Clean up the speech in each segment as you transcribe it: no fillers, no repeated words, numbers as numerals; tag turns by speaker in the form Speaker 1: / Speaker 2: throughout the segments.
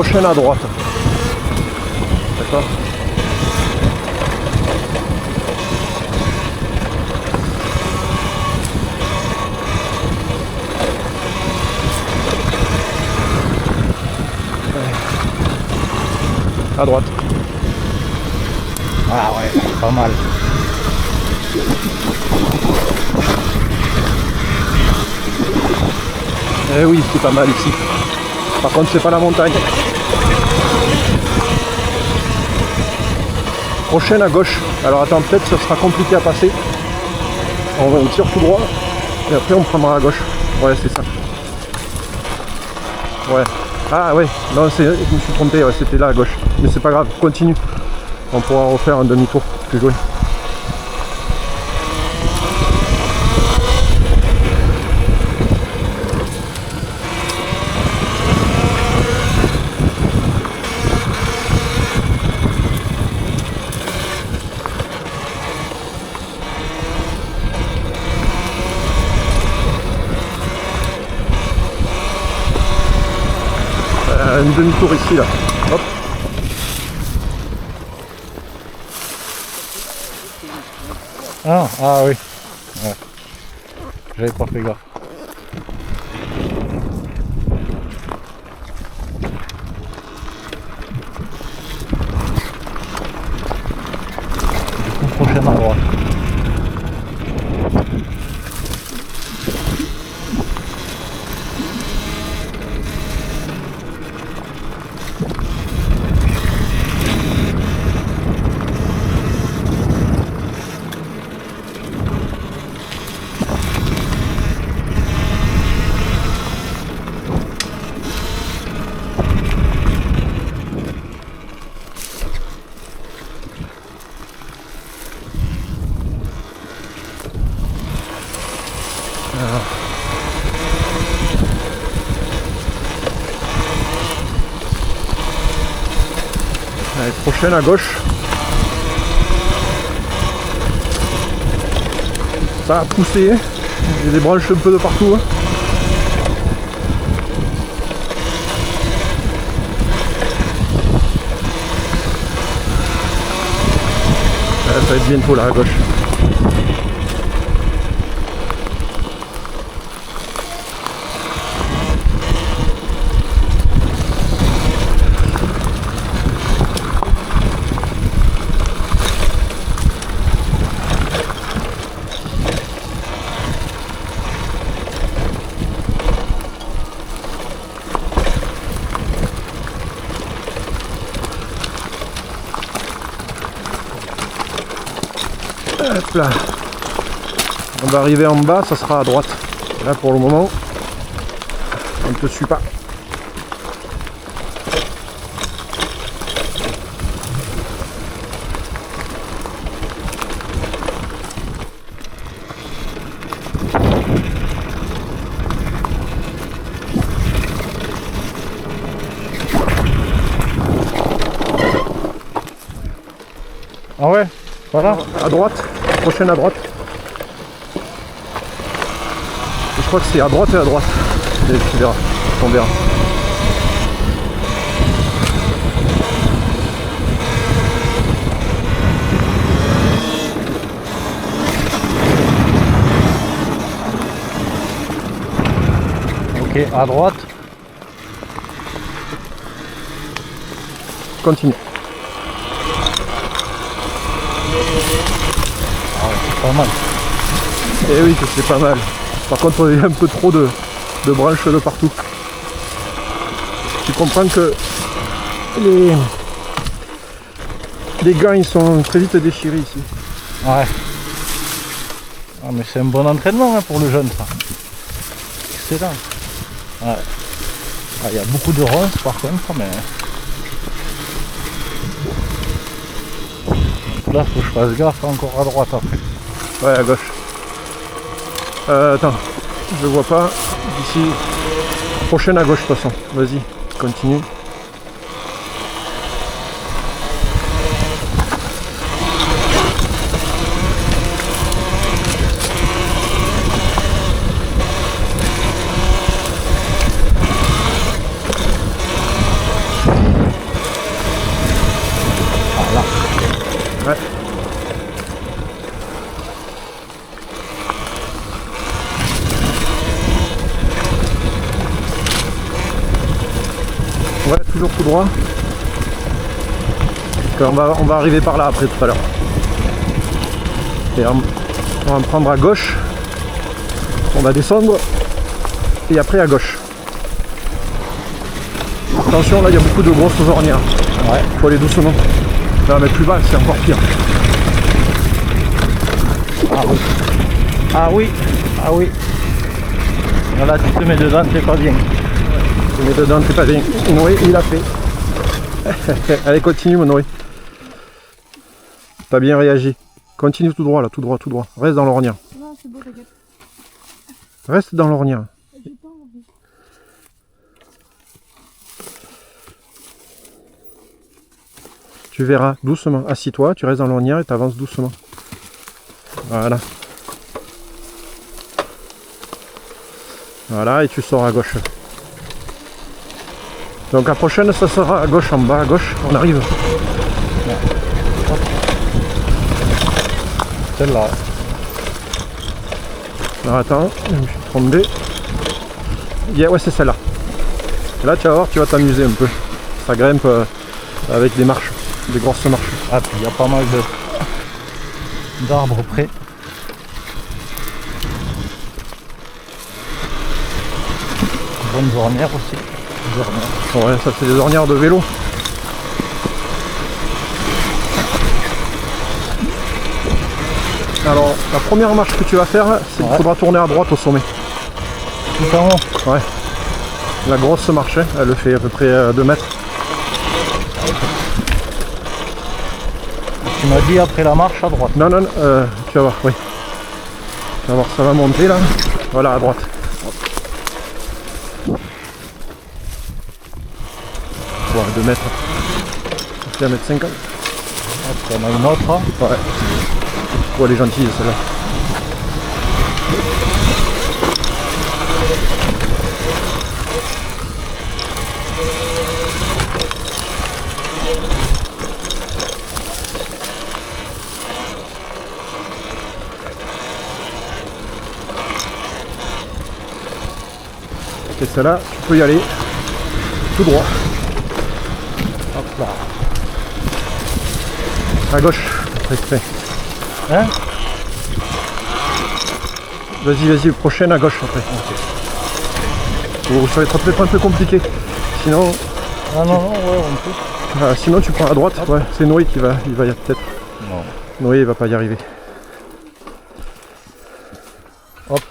Speaker 1: prochaine à droite. D'accord. À droite.
Speaker 2: Ah ouais, pas mal.
Speaker 1: Eh oui, c'est pas mal ici. Par contre, c'est pas la montagne. Prochaine à gauche. Alors attends, peut-être ce sera compliqué à passer. On tire tout droit et après on prendra à gauche. Ouais, c'est ça. Ouais. Ah ouais, non, je me suis trompé, ouais, c'était là à gauche. Mais c'est pas grave, continue. On pourra refaire un demi-tour plus joué. Un demi-tour ici là. Hop.
Speaker 2: Ah oui. Ouais. J'avais pas fait gaffe. Du coup, prochaine à droite. Allez, prochaine à gauche. Ça a poussé. Il y a des branches un peu de partout. Ça va être bientôt là à gauche. Hop là. On va arriver en bas, ça sera à droite. Là pour le moment, on ne te suit pas. Ah ouais, voilà.
Speaker 1: À droite, prochaine à droite. Je crois que c'est à droite et à droite. Et tu verras, on verra.
Speaker 2: Ok, à droite.
Speaker 1: Continue.
Speaker 2: Ah ouais, c'est pas mal.
Speaker 1: Eh oui, c'est pas mal. Par contre, il y a un peu trop de branches de partout. Tu comprends que les gants ils sont très vite déchirés ici.
Speaker 2: Ouais. Ah mais c'est un bon entraînement hein, pour le jeune ça. Excellent. Ouais. Ah, il y a beaucoup de ronces par contre, mais... Donc là faut que je fasse gaffe encore à droite après.
Speaker 1: Ouais, à gauche. Attends, je vois pas. Ici, prochaine à gauche de toute façon. Vas-y, continue. Ouais. Ouais, toujours tout droit. On va arriver par là après tout à l'heure. Et on va me prendre à gauche. On va descendre. Et après à gauche. Attention, là il y a beaucoup de grosses ornières.
Speaker 2: Ouais.
Speaker 1: Faut aller doucement. Non mais plus bas c'est encore pire.
Speaker 2: Ah oui. Ah oui. Ah oui. Là tu te mets dedans, c'est pas bien.
Speaker 1: Tu mets dedans, c'est pas bien. Noé, il a fait. Allez, continue mon Noé. T'as bien réagi. Continue tout droit là, tout droit, tout droit. Reste dans l'ornière.
Speaker 3: Non, c'est beau, t'inquiète.
Speaker 1: Reste dans l'ornière.
Speaker 3: J'ai pas envie.
Speaker 1: Tu verras doucement. Assis-toi, tu restes dans l'ornière et tu avances doucement. Voilà. Voilà, et tu sors à gauche. Donc la prochaine, ça sera à gauche, en bas, à gauche. On arrive.
Speaker 2: Celle-là.
Speaker 1: Alors attends, je me suis trompé. Yeah, ouais, c'est celle-là. Et là, tu vas voir, tu vas t'amuser un peu. Ça grimpe avec des marches, des grosses marches.
Speaker 2: Ah, puis il y a pas mal d'arbres près. Bonnes ornières aussi. Des ornières.
Speaker 1: Ouais, ça c'est des ornières de vélo. Alors, la première marche que tu vas faire, c'est qu'il faudra tourner à droite au sommet.
Speaker 2: Tout en haut.
Speaker 1: Ouais. La grosse marche, hein, elle fait à peu près 2 mètres.
Speaker 2: Tu m'as dit après la marche à droite.
Speaker 1: Non, non, tu vas voir, oui. Tu vas voir, ça va monter là. Voilà, à droite. Ouais, 2 mètres. Ça fait 1m50.
Speaker 2: Après on a une autre.
Speaker 1: Ouais. Oh, elle est gentille celle-là. Et celle-là, tu peux y aller tout droit.
Speaker 2: Hop là.
Speaker 1: À gauche, après.
Speaker 2: Hein?
Speaker 1: Vas-y, vas-y, prochaine à gauche après. Oh, ça va être peut-être un peu compliqué. Sinon,
Speaker 2: Ah non, non, ouais, on peut.
Speaker 1: sinon tu prends à droite. Ouais, c'est Noé qui va y peut-être.
Speaker 2: Non.
Speaker 1: Noé il va pas y arriver.
Speaker 2: Hop.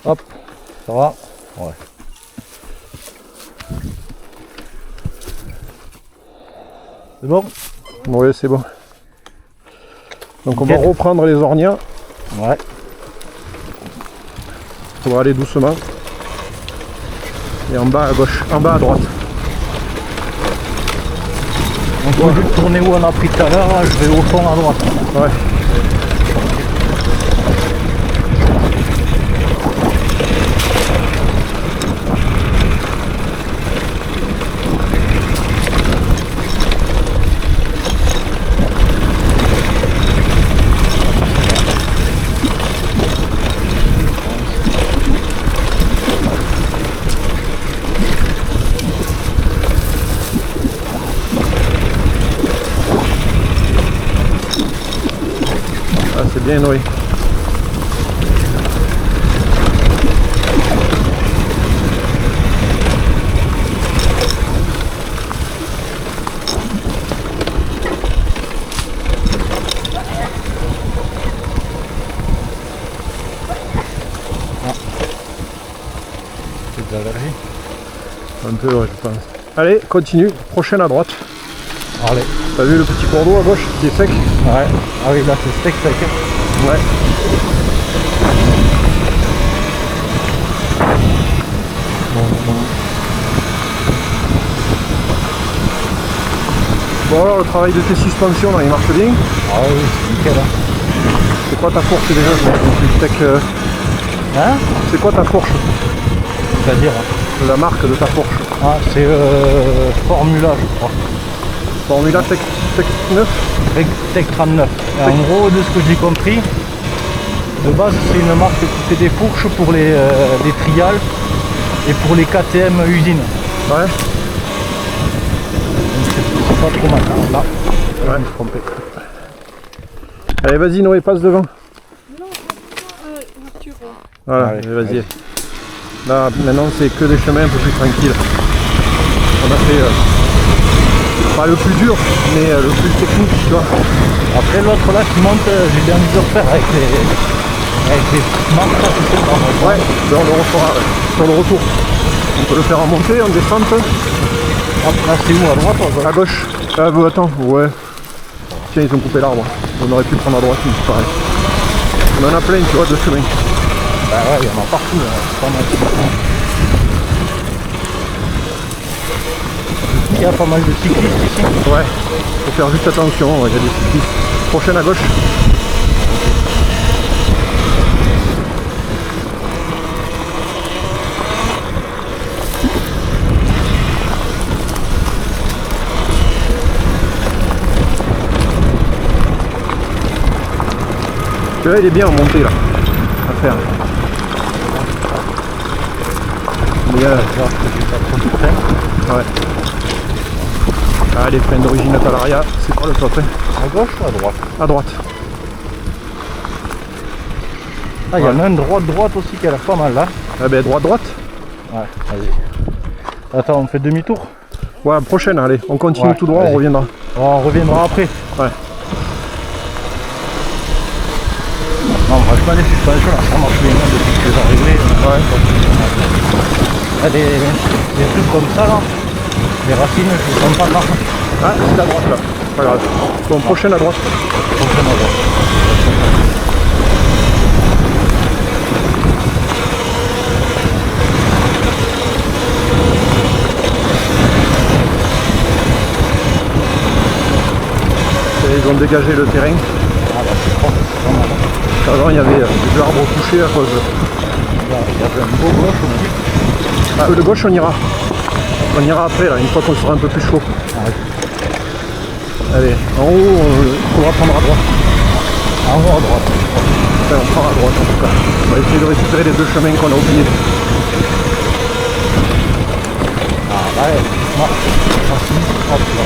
Speaker 2: Hop. Ça va? Ouais. C'est bon?
Speaker 1: Oui, c'est bon. Donc on
Speaker 2: Ok.
Speaker 1: va reprendre les ornières.
Speaker 2: Ouais.
Speaker 1: Il faudra aller doucement. Et en bas à gauche, en bas à droite.
Speaker 2: Donc au lieu de tourner où on a pris tout à l'heure, je vais au fond à droite.
Speaker 1: Ouais. Ah, c'est bien Noé.
Speaker 2: C'est de l'allergie.
Speaker 1: Un peu, ouais, je pense. Allez, continue. Prochaine à droite.
Speaker 2: Allez.
Speaker 1: T'as vu le petit cours d'eau à gauche qui est sec?
Speaker 2: Ouais. Ah oui, là c'est sec, sec.
Speaker 1: Ouais. Bon alors le travail de tes suspensions là, il marche bien.
Speaker 2: Ah oui, c'est nickel. Hein.
Speaker 1: C'est quoi ta fourche déjà?
Speaker 2: Hein?
Speaker 1: C'est quoi ta fourche?
Speaker 2: C'est-à-dire?
Speaker 1: La marque de ta fourche.
Speaker 2: Ah, c'est Formula, je crois.
Speaker 1: Formula Tech 9.
Speaker 2: Tech 39. Et en gros, de ce que j'ai compris, de base, c'est une marque qui fait des fourches pour les trials et pour les KTM usines.
Speaker 1: Ouais.
Speaker 2: Donc c'est pas trop mal. Là, je
Speaker 1: Ouais.
Speaker 2: me suis trompé.
Speaker 1: Allez, vas-y, Noé, passe devant.
Speaker 3: Non, Arthur.
Speaker 1: Voilà,
Speaker 2: Allez,
Speaker 1: allez, vas-y.
Speaker 2: allez.
Speaker 1: Là, maintenant, c'est que des chemins un peu plus tranquilles. On a fait pas le plus dur, mais le plus technique, tu vois.
Speaker 2: Après l'autre là qui monte, j'ai bien envie de le refaire avec les marques, ça c'est sympa.
Speaker 1: Ouais, ben on le refera sur le retour. On peut le faire en montée, en descente,
Speaker 2: Hop, là c'est où, à droite ou à gauche?
Speaker 1: à gauche. Ah, bon, attends, ouais. Tiens, ils ont coupé l'arbre. On aurait pu prendre à droite, mais c'est pareil. On en a plein, tu vois, de chemins.
Speaker 2: Bah ouais, il y en a partout, hein. C'est pas mal. Il y a pas mal de cyclistes ici.
Speaker 1: Ouais, faut faire juste attention, il y a des cyclistes. Prochaine à gauche. Celui-là, il est bien en montée là, à faire. Mais
Speaker 2: Là, j'ai pas trop de frein.
Speaker 1: ouais. Ah, les freins d'origine Talaria, c'est pas le top, hein.
Speaker 2: À gauche ou à droite?
Speaker 1: À droite.
Speaker 2: Ah, il y en a un droite aussi qui a l'air pas mal là.
Speaker 1: Ah ben droite.
Speaker 2: Ouais, vas-y. Attends, on fait demi-tour?
Speaker 1: Ouais, prochaine, allez, on continue
Speaker 2: Ouais,
Speaker 1: tout droit, on
Speaker 2: vas-y.
Speaker 1: reviendra.
Speaker 2: On reviendra après.
Speaker 1: Ouais.
Speaker 2: Non, franchement, les suspensions là, ça marche bien depuis que je les ai réglées.
Speaker 1: Ouais.
Speaker 2: Il y a des trucs comme ça là. Les racines, je ne sens pas marche.
Speaker 1: Ah, c'est à droite là. Pas grave. Bon, prochaine à droite.
Speaker 2: Prochaine à droite.
Speaker 1: Et ils ont dégagé le terrain.
Speaker 2: Ah bah c'est propre, c'est pas mal.
Speaker 1: Avant, il y avait des arbres touchés à cause.
Speaker 2: Là, il y avait un beau gauche aussi.
Speaker 1: Ah, le gauche, on ira. On ira après, là, une fois qu'on sera un peu plus chaud.
Speaker 2: Ah, ouais.
Speaker 1: Allez, en haut, il faudra prendre à droite.
Speaker 2: En haut à droite.
Speaker 1: Enfin, on prend à droite en tout cas. On va essayer de récupérer les deux chemins qu'on a oubliés.
Speaker 2: Ah là, marche. Racine. Hop là.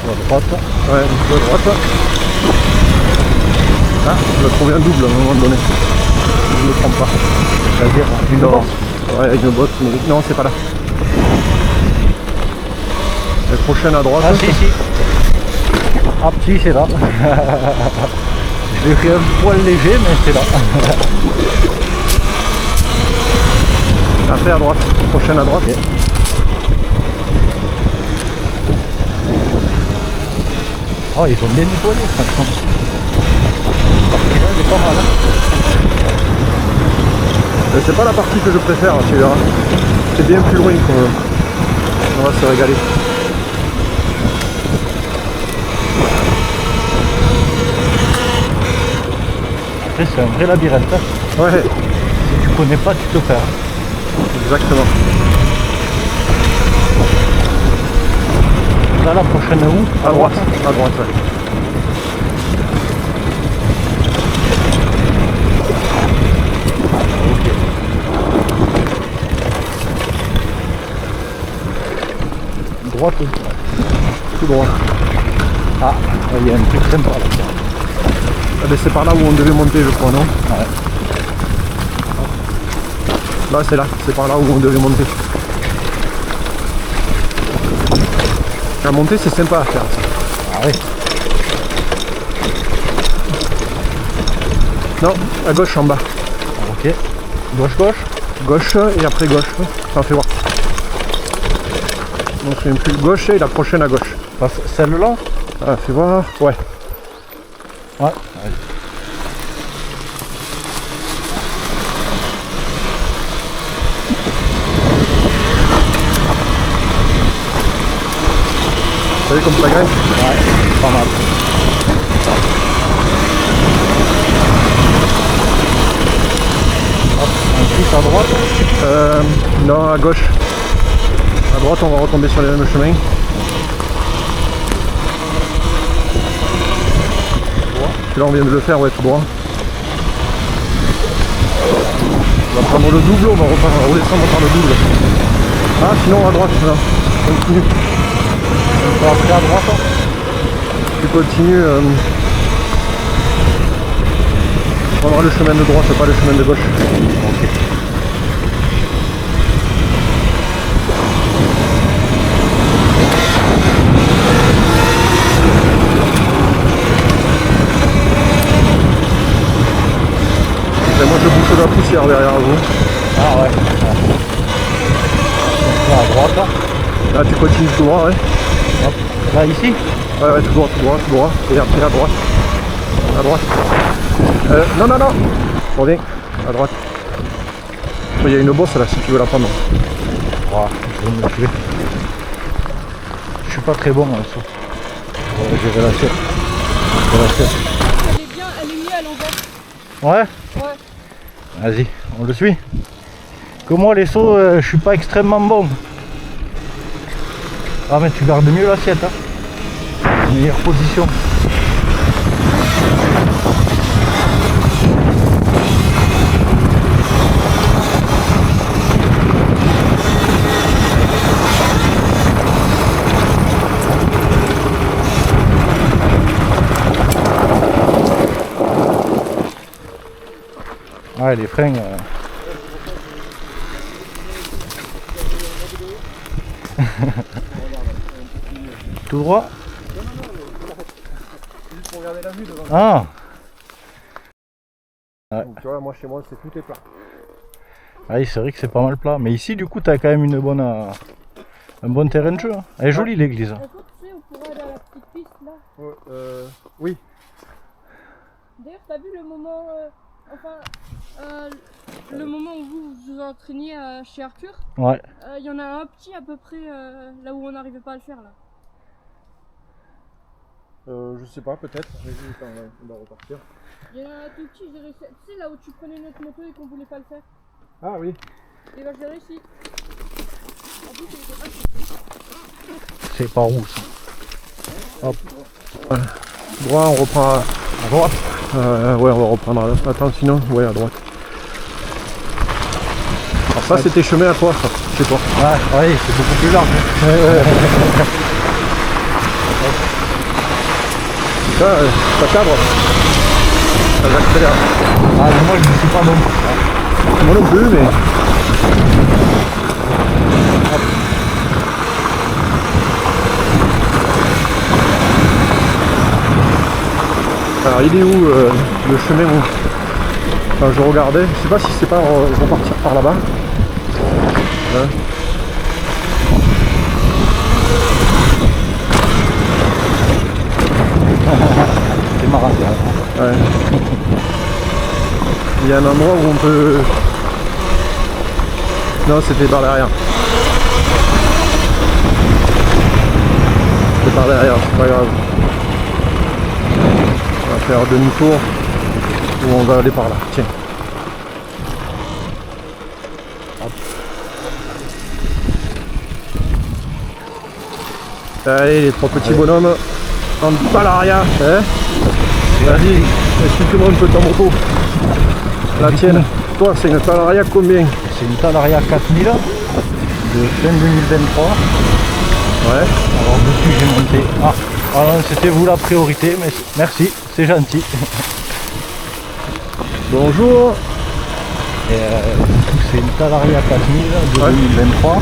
Speaker 2: À droite.
Speaker 1: Ouais, un peu à droite. Ah, on a trouvé un double à un moment donné. Je ne me trompe pas.
Speaker 2: C'est-à-dire une
Speaker 1: Non.
Speaker 2: bosse.
Speaker 1: Ouais, avec une botte, mais non, c'est pas là. La prochaine à droite.
Speaker 2: Ah si, si. Ah si, c'est là. Je l'ai fait un poil léger, mais c'est là.
Speaker 1: Après à droite. Prochaine à droite.
Speaker 2: Ok. Oh, ils sont bien nettoyés, franchement. C'est pas mal, hein.
Speaker 1: Mais c'est pas la partie que je préfère, tu verras. C'est bien plus loin qu'on va se régaler.
Speaker 2: Après, c'est un vrai labyrinthe. Hein.
Speaker 1: Ouais,
Speaker 2: Si tu connais pas, tu te perds.
Speaker 1: exactement.
Speaker 2: Là, la prochaine où?
Speaker 1: À droite. À droite, ouais.
Speaker 2: Droite ou
Speaker 1: Tout droit.
Speaker 2: Ah, il y a un truc sympa là.
Speaker 1: Ah ben c'est par là où on devait monter, je crois, non?
Speaker 2: Ouais.
Speaker 1: Là, c'est là. C'est par là où on devait monter. La montée, c'est sympa à faire, ça.
Speaker 2: Ah oui.
Speaker 1: Non, à gauche en bas.
Speaker 2: Ok. Gauche.
Speaker 1: Gauche et après gauche. Ça fait voir. Donc c'est une plus gauche et la prochaine à gauche.
Speaker 2: Passe celle-là?
Speaker 1: Ah, fais voir. Ouais.
Speaker 2: Ouais.
Speaker 1: Vous savez comme ça grimpe?
Speaker 2: Ouais, pas mal. plus à droite.
Speaker 1: Non, à gauche. À droite, on va retomber sur les mêmes chemins. Là, on vient de le faire, ouais, tout droit. On va prendre le double, on va redescendre par le double. Ah, sinon à droite, là. Continue.
Speaker 2: On va après à droite. Hein.
Speaker 1: Tu continues. On prendra le chemin de droite, pas le chemin de gauche.
Speaker 2: Ok.
Speaker 1: Et moi je bouge de la poussière derrière vous.
Speaker 2: Ah ouais. Donc là à droite. Là,
Speaker 1: Là tu continues tout droit, ouais.
Speaker 2: hop. Là ici.
Speaker 1: Ouais, tout droit, tout droit, tout droit. Et après à droite. À droite. Non, non, non. Reviens. À droite. Il y a une bosse là si tu veux la prendre.
Speaker 2: Ah, je vais me tuer. Je suis pas très bon en saut. Je vais la faire.
Speaker 3: Elle est bien, elle est mieux à l'envers.
Speaker 2: Ouais.
Speaker 3: Ouais.
Speaker 2: Vas-y, on le suit. Que moi les sauts, je suis pas extrêmement bon. Ah mais tu gardes mieux l'assiette, hein. Meilleure position. Ouais, les freins. Tout droit.
Speaker 1: Juste pour regarder la vue devant.
Speaker 2: Ah. Ouais.
Speaker 1: Donc, tu vois, moi chez moi c'est tout est plat.
Speaker 2: Ah oui, c'est vrai que c'est pas mal plat. Mais ici, du coup, t'as quand même une bonne, un bon terrain de jeu. Hein. Elle est jolie l'église.
Speaker 3: Est-ce que tu sais, on pourrait aller à la petite piste là.
Speaker 1: Oui.
Speaker 3: D'ailleurs, t'as vu le moment, le moment où vous vous entraîniez chez Arthur.
Speaker 2: Ouais.
Speaker 3: Il y en a un petit à peu près là où on n'arrivait pas à le faire là.
Speaker 1: Je sais pas, peut-être. On va repartir.
Speaker 3: Il y en a un tout petit, j'ai réussi. Tu sais là où tu prenais notre moto et qu'on voulait pas le faire.
Speaker 1: Ah oui.
Speaker 3: Et bah j'ai réussi. En plus, il était pas.
Speaker 2: C'est par où ça? Hop.
Speaker 1: Droit, on reprend à droite. Ouais, on va reprendre à droite. Attends, sinon, ouais, à droite. Alors ça, c'était chemin à toi, ça, chez toi.
Speaker 2: Ouais, oui, c'est beaucoup plus large. Hein.
Speaker 1: Ça cadre. Ça j'accélère.
Speaker 2: Ah, mais moi je ne suis pas bon.
Speaker 1: Moi non plus, mais... Alors il est où le chemin où enfin, je regardais, je sais pas si c'est pas repartir par là-bas. Hein.
Speaker 2: C'est marrant.
Speaker 1: Ouais. Il y a un endroit où on peut... Non, c'était par derrière. C'était par derrière, c'est pas grave. On va faire demi-tour ou on va aller par là. Tiens. Hop. Allez, les trois petits bonhommes en palaria. Hein, vas-y, explique-moi un peu ta moto. La tienne. Toi, c'est une Talaria combien?
Speaker 2: C'est une Talaria 4000 de fin 2023.
Speaker 1: Ouais.
Speaker 2: Alors dessus j'ai monté. Ah, alors c'était vous la priorité, mais merci, c'est gentil.
Speaker 1: Bonjour.
Speaker 2: Et c'est une Talaria 4000 de 2023.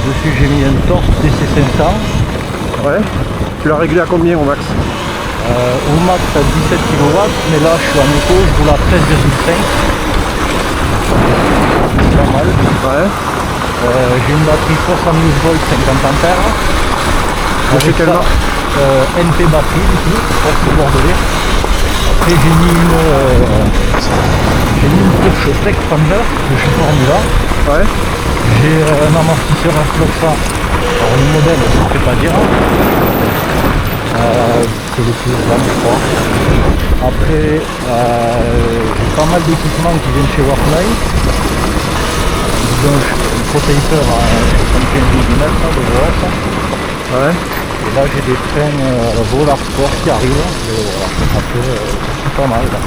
Speaker 2: Dessus j'ai mis un torse DC500.
Speaker 1: Ouais. Tu l'as réglé à combien au max?
Speaker 2: Au max à 17 kW, mais là je suis en éco, je roule à 13,5. C'est pas mal.
Speaker 1: Ouais.
Speaker 2: J'ai une batterie 72 volts 50 ampères.
Speaker 1: De chez quelle marque?
Speaker 2: NP batterie du coup, force bordelais. Après j'ai mis une Porsche Tech Thunder de chez Formula.
Speaker 1: Ouais.
Speaker 2: J'ai un amortisseur à Floxa. Alors le modèle ça ne fait pas dire. C'est le plus grand je crois. Après j'ai pas mal d'équipements qui viennent chez Workline. une protéiteur à 75 mm de droite.
Speaker 1: Ouais.
Speaker 2: Et là j'ai des freins Volar Sport qui arrivent. Et voilà, après c'est pas mal là.